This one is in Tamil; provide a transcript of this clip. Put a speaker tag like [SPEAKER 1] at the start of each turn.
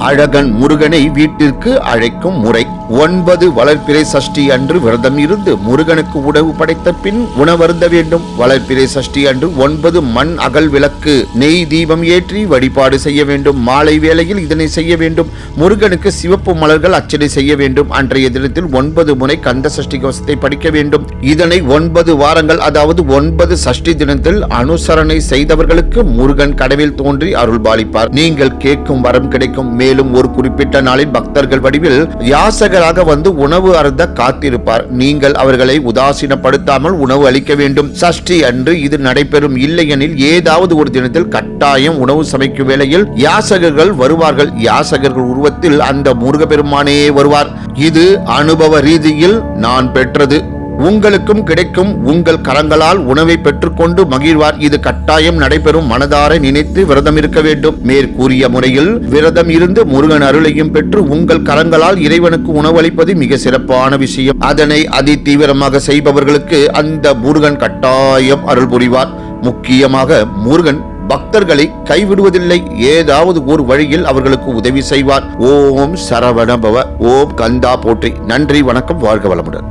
[SPEAKER 1] அழகன் முருகனை வீட்டிற்கு அழைக்கும் முறை. 9 வளர்பிறை சஷ்டி அன்று விரதம் இருந்து முருகனுக்கு உணவு படைத்த பின் உணவருந்த வேண்டும். வளர்பிறை சஷ்டி அன்று 9 மண் அகல் விளக்கு நெய் தீபம் ஏற்றி வழிபாடு செய்ய வேண்டும். மாலை வேளையில் இதனை செய்ய வேண்டும். முருகனுக்கு சிவப்பு மலர்கள் அர்ச்சனை செய்ய வேண்டும். அன்றைய தினத்தில் 9 முறை கந்த சஷ்டி கவசத்தை படிக்க வேண்டும். இதனை 9 வாரங்கள், அதாவது 9 சஷ்டி தினத்தில் அனுசரணை செய்தவர்களுக்கு முருகன் கனவில் தோன்றி அருள்பாலிப்பார். நீங்கள் கேட்கும் வரம் கிடைக்கும். மேலும் ஒரு குறிப்பிட்ட நாளில் பக்தர்கள் வடிவில் யாசகராக வந்து உணவு அருந்த காத்திருப்பார். நீங்கள் அவர்களை உதாசீனப்படுத்தாமல் உணவு அளிக்க வேண்டும். சஷ்டி அன்று இது நடைபெறும். இல்லையெனில் ஏதாவது ஒரு தினத்தில் கட்டாயம் உணவு சமைக்கும் வேளையில் யாசகர்கள் வருவார்கள். யாசகர்கள் உருவத்தில் அந்த முருகப்பெருமானே வருவார். இது அனுபவ ரீதியில் நான் பெற்றது. உங்களுக்கும் கிடைக்கும். உங்கள் கரங்களால் உணவை பெற்றுக்கொண்டு மகிழ்வார். இது கட்டாயம் நடைபெறும். மனதார நினைத்து விரதம் இருக்க வேண்டும். மேற்கூறிய முறையில் விரதம் இருந்து முருகன் அருளையும் பெற்று உங்கள் கரங்களால் இறைவனுக்கு உணவளிப்பது மிக சிறப்பான விஷயம். அதனை அதி தீவிரமாக செய்பவர்களுக்கு அந்த முருகன் கட்டாயம் அருள் புரிவார். முக்கியமாக முருகன் பக்தர்களை கைவிடுவதில்லை. ஏதாவது ஒரு வழியில் அவர்களுக்கு உதவி செய்வார். ஓம் சரவணபவ. ஓம் கந்தா போற்றி. நன்றி, வணக்கம், வாழ்க வளமுடன்.